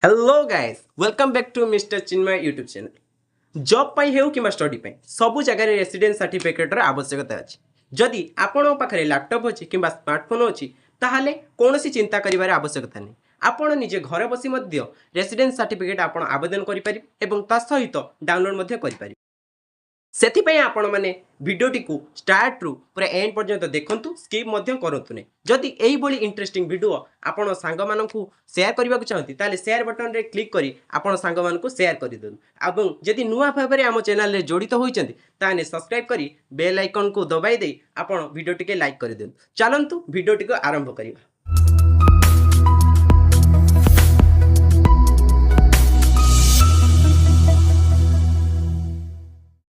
Hello guys welcome back to mister Chinmay YouTube channel job पाई हेउ कि स्टडी पाई सब जगह रेसिडेंस सर्टिफिकेटर आवश्यकता अच्छी जदि आपण पाखे लैपटॉप अच्छी कि स्मार्टफोन अच्छी ताहले कौन चिंता करिवार आवश्यकता नहीं आपण निजे घर बसी रेसिडेंस सर्टिफिकेट आपण आवेदन करें ता सहित डाउनलोड करें से आपण मैंने भिडटी को स्टार्ट रु पूरा एंड पर्यंत देखु स्किप करतु नहीं जदि यही इंटरेस्टिंग वीडियो आपण सांग मानू शेयर करने को चाहती ताले शेयर बटन रे क्लिक करी आपण सांग मानू शेयर कर दिखाँ जदि नुआ भाव आम चैनल जोड़ित होती सब्सक्राइब करी बेल आइकन को दबाई दे आपण वीडियो टी लाइक कर दिखाँ चलतु वीडियो टी आरंभ करवा।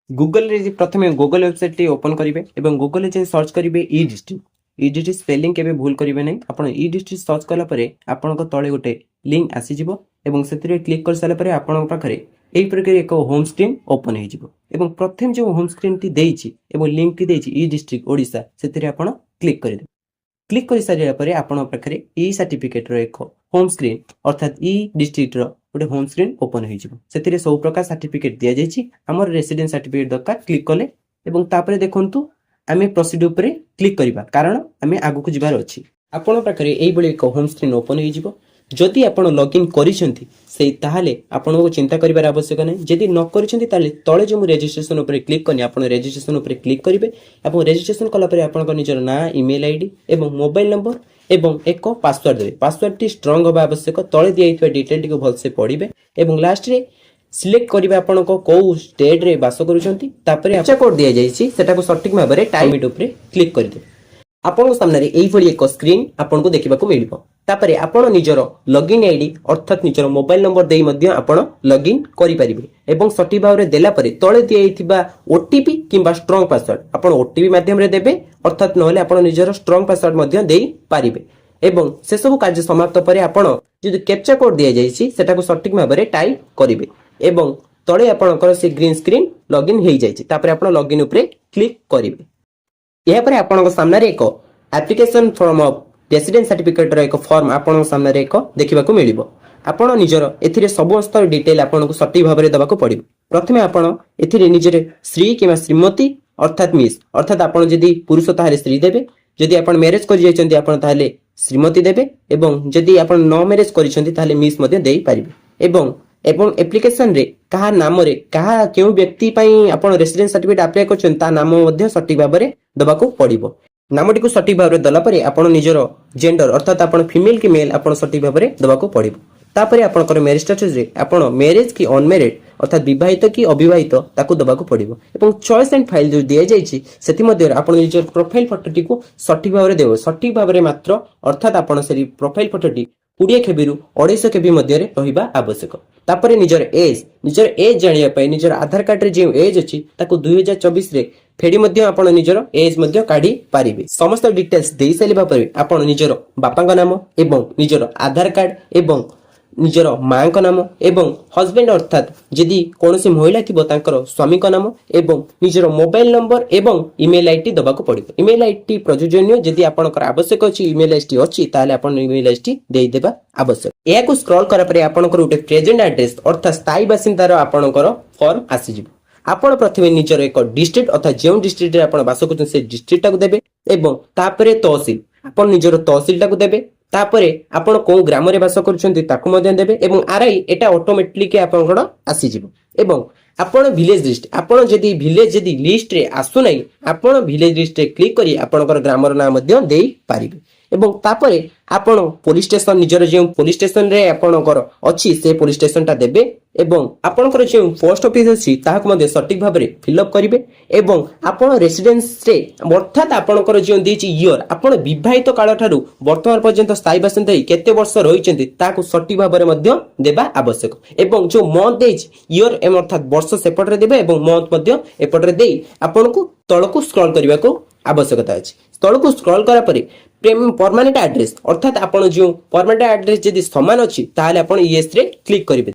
गूगल रे प्रथमे गूगल वेबसाइट टी ओपन करेंगे और गूगल रे सर्च करेंगे ई डिस्ट्रिक्ट स्पेलिंग के भूल करेंगे नहीं आप ई डिस्ट्रिक्ट सर्च कलापर आपण तले गोटे लिंक आसीज से क्लिक कर सारापर आपण पाखे यही प्रकार एक होम स्क्रीन ओपन हो प्रथम जो होम स्क्रीन टी देइछि एवं लिंक टी देइछि ई डिस्ट्रिक्ट ओडिशा से आपण क्लिक कर क्लिक कर सारापर आपण पाखे ई सर्टिफिकेट एक होम स्क्रीन अर्थात ई डिस्ट्रिक्ट गोटे होम स्क्रीन ओपन हो सब प्रकार सर्टिफिकेट दि जाइए आम रेसिडेंस सर्टिफिकेट दरकार क्लिक कले तापर देखु आम प्रोसीड उपर क्लिक करवा कारण आम आगक जबार अच्छी आपण पाखे यही एक होम स्क्रीन ओपन हो जदि आप लॉगिन करें आपन को चिंता कर आवश्यक नहीं जदि न करें तले जो रजिस्ट्रेशन उपर क्लिक करनी आप रजिस्ट्रेशन उपर क्लिक करेंगे और रजिस्ट्रेशन कलापर आप निजर ना इमेल आईडी एवं मोबाइल नंबर एवं एक पासवर्ड देवे पासवर्ड टी स्ट्रंग होगा आवश्यक तले दिया डिटेल टी भलसे पढ़े और लास्ट रे सिलेक्ट करेंगे आपण कौ स्टेट रे बास कर कोड दि जाटा सठिक भाव में टाइम उपर क्लिक करदे आपण सामने यही एक स्क्रीन आपको देखा मिल तापर आपण निजर लॉगिन आईडी अर्थात निजर मोबाइल नंबर दे आपण लॉगिन करें और सठिक भाव में देलापर तले दिया ओटीपी किंबा स्ट्रंग पासवर्ड आपण ओटीपी माध्यम देवे अर्थात नहले आपण निजर स्ट्रंग पासवर्ड दे पारिबे एवं से सब कार्य समाप्त पर आपण जो कैप्चा कोड दि जाटा सठिक भाव में टाइप करेंगे एवं तले आपणकर से ग्रीन स्क्रीन लॉगिन हो जाए आपण लॉगिन उपर क्लिक करेंगे यापर आपण सामने एक application form of residence certificate एक फॉर्म आपण सामने एक देखा मिल आपण निजर ए समस्त डिटेल आपन को सठिक भाव में देवाक पड़ो प्रथम आपण ए निजर श्री कि श्रीमती अर्थात मिस अर्थात आप जदि पुरुष ताहले श्री देवे जदि आप मैरेज कर श्रीमती देवे एवं जदि आप न मैरेज कर मिस दे पारिबे एवं एप्लिकेशन रे कहा नाम रे कहा केउ व्यक्ति पई आपण रेसिडेंस सर्टिफिकेट अप्लाई करछन ता नाम मध्ये सठिक भाव में देवाक पड़ो नामटी को सठिक भाव में दलापर आपण निजर जेंडर अर्थात आपण फीमेल कि मेल आपण सठिक भाव में देवाक पड़ो तापर आपनकर मैरिज स्टेटस रे आपण मैरिज कि अनमैरिड अर्थात विवाहित कि अविवाहित ताकू दबाक पड़ो एवं चॉइस एंड फाइल जो दि जाइए सेति मध्य आपण निजर प्रोफाइल फोटोटी को सठिक भाव में देव सठिक भाव में मात्र अर्थात आपण से प्रोफाइल फोटोटी 20 KB रु 250 KB मध्य रहिबा आवश्यक तापर निजर एज जानिया निजर आधार कार्ड रे जो एज अछि ताकू 2024 रे फेडी मध्य आपण निजर एज मध्य काढी पारिबे समस्त डिटेल्स देई सालिबा पर आपण निजर बापांका नाम एवं निजर आधार कार्ड एवं निजर माँ का नाम एवं हस्बैंड अर्थात जदि कौन सी महिला थी स्वामी का नाम एवं निजर मोबाइल नंबर एवं इमेल आईडी दबाक पड़ो इमेल आईडी प्रयोजन जदि आपनकर आवश्यक अछि इमेल आईडी अछि ताले आपण इमेल आईडी देई देबा आवश्यक या को स्क्रॉल करा परे आपनकर उटे प्रेजेंट एड्रेस अर्थात स्थायी बासिंदार आपनकर फॉर्म आसी जिवो आपण प्रथमे निजर एक डिस्ट्रिक्ट अर्थात जो डिस्ट्रिक्ट रे आपण बास करछन से डिस्ट्रिक्ट टाको देबे एवं तापरे तहसील आपण निजर तहसील टाको देबे तापरे आपण को ग्राम रे बास करछन्ती ताकू मध्य देबे एवं आरआई एटा ऑटोमेटिकली आपनकर आसी जिवो एवं आपण विलेज लिस्ट आपण जदी विलेज जदी लिस्ट रे आसु नै आपण विलेज लिस्ट रे क्लिक करी आपनकर ग्रामर नाम मध्य देई पारिबे एवं तापरे आपण पुलिस स्टेशन निजर जे पुलिस स्टेशन रे आपनकर अछि से पुलिस स्टेशन टा देबे एवं आपनकर जे पोस्ट ऑफिस अछि ताहाक मध्य सठिक भाव में फिलअप करिवे एवं आपण रेसिडेंस रे अर्थात आपनकर जे देछि ईयर आपण विवाहित काल ठारू वर्तमान पर्यंत स्थायी बासिंदा केते वर्ष रहिचंती ताकू सठिक भाव में मध्य देबा आवश्यक एवं जो मंथ देछि ईयर अर्थात वर्ष सेपट रे देबे एवं मंथ मध्य एपट रे देई आपनको तळको स्क्रॉल करबा को आवश्यकता अछि तळको स्क्रॉल करा परे परमानेंट एड्रेस अर्थात आपण जो परमानेंट एड्रेस जदि समान अछि ताहाले आपण यस रे क्लिक करिवे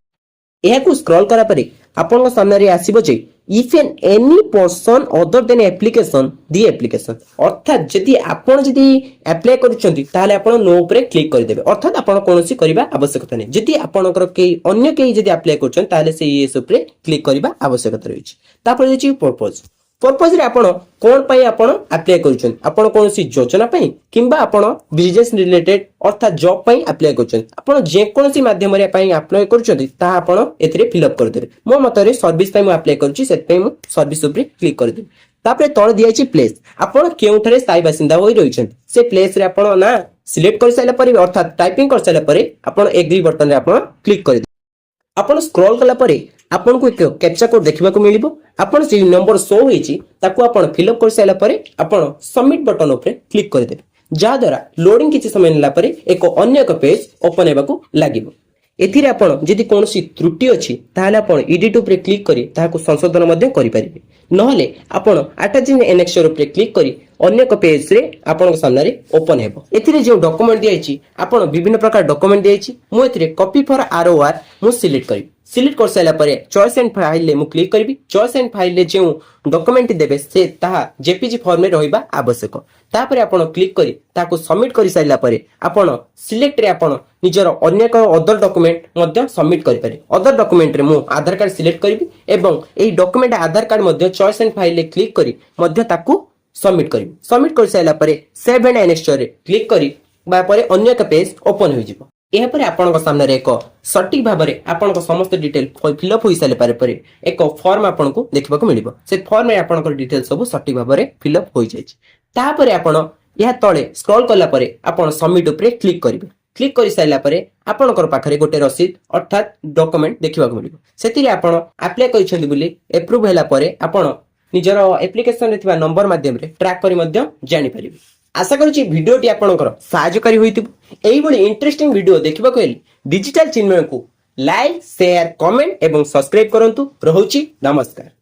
एहा को स्क्रॉल करा परे आपण सामने रे आसीबो जे if an any person other than application the application অর্থাৎ যদি ଆପଣ ଯଦି ଆପ୍ଲାଏ କରୁଛନ୍ତି ତାହେଲେ ଆପଣ নো ଉପରେ କ୍ଲିକ୍ କରିଦେବେ ଅର୍ଥାৎ ଆପଣ କୌଣସି କରିବା ଆବଶ୍ୟକତା ନାହିଁ ଯଦି ଆପଣଙ୍କର ଅନ୍ୟ କେହି ଯଦି ଆପ୍ଲାଏ କରୁଛନ୍ତି ତାହେଲେ ସେ ଇଏସ୍ ଉପରେ କ୍ଲିକ୍ କରିବା ଆବଶ୍ୟକତା ରହିଛି ତାପରେ ହେଉଛି ପର୍ପୋଜ ପର୍ପୋଜରେ ଆପଣ କଣ ପାଇଁ ଆପଣ ଆପ୍ଲାଏ କରୁଛନ୍ତି ଆପଣ କୌଣସି ଯୋଜନା ପାଇଁ କିମ୍ବା ଆପଣ ବିଜନେସ୍ ରିଲେଟେଡ୍ ଅର୍ଥାৎ ଜବ୍ ପାଇଁ ଆପ୍ଲାଏ କରୁଛନ୍ତି ଆପଣ ଯେକୌଣସି ମାଧ୍ୟମରେ ପାଇଁ ଆପ୍ଲାଏ କରୁଛନ୍ତି ତାହା ଆପଣ ଏଥିରେ ଫିଲ୍ଅପ୍ କରିଦେବେ ମୋ ମତରେ ସର୍ଭିସ ପାଇଁ ମୁଁ ଆପ୍ଲାଏ କରୁଛି ସେଥିପାଇଁ ମୁଁ ସର୍ଭିସ ଉପରେ କ୍ଲିକ୍ କରିଦେବି ତାପରେ ତଳେ ଦିଆଯାଇଛି ପ୍ଲେସ୍ ଆପଣ କେଉଁଠାରେ ସ୍ଥାୟୀ ବାସିନ୍ଦା ହୋଇ ରହିଛନ୍ତି ସେ ପ୍ଲେସ୍ରେ ଆପଣ ନା ସିଲେକ୍ଟ କରିସାରିଲା ପରେ ଅର୍ଥାৎ ଟାଇପିଂ କରିସାରିଲା ପରେ ଆପଣ ଏଗ୍ରି ବଟନରେ ଆପଣ କ୍ଲିକ୍ କରିଦେବେ ଆପଣ ସ୍କ୍ରୋଲ କଲା ପରେ ଆପଣଙ୍କୁ ଏକ କ୍ୟାପ୍ଚା କୋଡ୍ ଦେଖିବାକୁ ମିଳିବ ଆପଣ ସେ ନମ୍ବର ଶୋ ହେଇଛି ତାକୁ ଆପଣ ଫିଲ୍ଅପ୍ କରିସାରିଲା ପରେ ଆପଣ ସବମିଟ୍ ବଟନ ଉପରେ କ୍ଲିକ୍ କରିଦେବେ ଯାହାଦ୍ୱାରା ଲୋଡିଂ କିଛି ସମୟ ନେଲା ପରେ ଏକ ଅନ୍ୟ ଏକ ପେଜ୍ ଓପନ୍ ହେବାକୁ ଲାଗିବ ଏଥିରେ ଆପଣ ଯଦି କୌଣସି ତ୍ରୁଟି ଅଛି ତାହେଲେ ଆପଣ ଏଡିଟ୍ ଉପରେ କ୍ଲିକ୍ କରି ତାହାକୁ ସଂଶୋଧନ ମଧ୍ୟ କରିପାରିବେ ନହେଲେ ଆପଣ ଆଟାଚିଂ ଏନେକ୍ସର ଉପରେ କ୍ଲିକ୍ କରି ଅନ୍ୟ ଏକ ପେଜ୍ରେ ଆପଣଙ୍କ ସାମ୍ନାରେ ଓପନ୍ ହେବ ଏଥିରେ ଯେଉଁ ଡକୁମେଣ୍ଟ ଦିଆଯାଇଛି ଆପଣ ବିଭିନ୍ନ ପ୍ରକାର ଡକୁମେଣ୍ଟ ଦିଆଯାଇଛି ମୁଁ ଏଥିରେ କପି ଫର ROR ମୁଁ ସିଲେକ୍ଟ କରିବି ସିଲେକ୍ଟ କରିସାରିଲା ପରେ ଚଏସ୍ ଆଣ୍ଡ ଫାଇଲରେ ମୁଁ କ୍ଲିକ୍ କରିବି ଚଏସ୍ ଆଣ୍ଡ ଫାଇଲରେ ଯେଉଁ ଡକୁମେଣ୍ଟ ଦେବେ ସେ ତାହା ଜେପିଜି ଫର୍ମରେ ରହିବା ଆବଶ୍ୟକ ତାପରେ ଆପଣ କ୍ଲିକ୍ କରି ତାକୁ ସବମିଟ୍ କରିସାରିଲା ପରେ ଆପଣ ସିଲେକ୍ଟରେ ଆପଣ ନିଜର ଅନ୍ୟ ଏକ ଅଦର ଡକୁମେଣ୍ଟ ମଧ୍ୟ ସବମିଟ୍ କରିପାରିବେ ଅଦର ଡକୁମେଣ୍ଟରେ ମୁଁ ଆଧାର କାର୍ଡ ସିଲେକ୍ଟ କରିବି ଏବଂ ଏହି ଡକୁମେଣ୍ଟ ଆଧାର କାର୍ଡ ମଧ୍ୟ ଚଏସ୍ ଆଣ୍ଡ ଫାଇଲରେ କ୍ଲିକ୍ କରି ମଧ୍ୟ ତାକୁ ସବମିଟ୍ କରିବି ସବମିଟ୍ କରିସାରିଲା ପରେ ସେଭ୍ ଆଣ୍ଡ ନେକ୍ସଟରେ କ୍ଲିକ୍ କରି ବା ପରେ ଅନ୍ୟ ଏକ ପେଜ୍ ଓପନ୍ ହୋଇଯିବ ଏହାପରେ ଆପଣଙ୍କ ସାମ୍ନାରେ ଏକ ସଠିକ ଭାବରେ ଆପଣଙ୍କ ସମସ୍ତ ଡିଟେଲ ଫିଲ୍ଅପ୍ ହୋଇସାରିଲା ପରେ ଏକ ଫର୍ମ ଆପଣଙ୍କୁ ଦେଖିବାକୁ ମିଳିବ ସେ ଫର୍ମରେ ଆପଣଙ୍କର ଡିଟେଲ ସବୁ ସଠିକ ଭାବରେ ଫିଲ୍ଅପ୍ ହୋଇଯାଇଛି ତାପରେ ଆପଣ ଏହା ତଳେ ସ୍କ୍ରୋଲ କଲା ପରେ ଆପଣ ସବମିଟ୍ ଉପରେ କ୍ଲିକ୍ କରିବେ କ୍ଲିକ୍ କରିସାରିଲା ପରେ ଆପଣଙ୍କର ପାଖରେ ଗୋଟେ ରସିଦ ଅର୍ଥାତ୍ ଡକୁମେଣ୍ଟ ଦେଖିବାକୁ ମିଳିବ ସେଥିରେ ଆପଣ ଆପ୍ଲାଏ କରିଛନ୍ତି ବୋଲି ଏପ୍ରୁଭ୍ ହେଲା ପରେ ଆପଣ ନିଜର ଆପ୍ଲିକେସନରେ ଥିବା ନମ୍ବର ମାଧ୍ୟମରେ ଟ୍ରାକ୍ କରି ମଧ୍ୟ ଜାଣିପାରିବେ ଆଶା କରୁଛି ଭିଡିଓଟି ଆପଣଙ୍କର ସାହାଯ୍ୟକାରୀ ହୋଇଥିବ ଏଇଭଳି ଇଣ୍ଟରେଷ୍ଟିଂ ଭିଡିଓ ଦେଖିବାକୁ ହେଲେ ଡିଜିଟାଲ ଚିନ୍ମୟକୁ ଲାଇକ୍ ସେୟାର କମେଣ୍ଟ ଏବଂ ସବସ୍କ୍ରାଇବ କରନ୍ତୁ ରହୁଛି ନମସ୍କାର।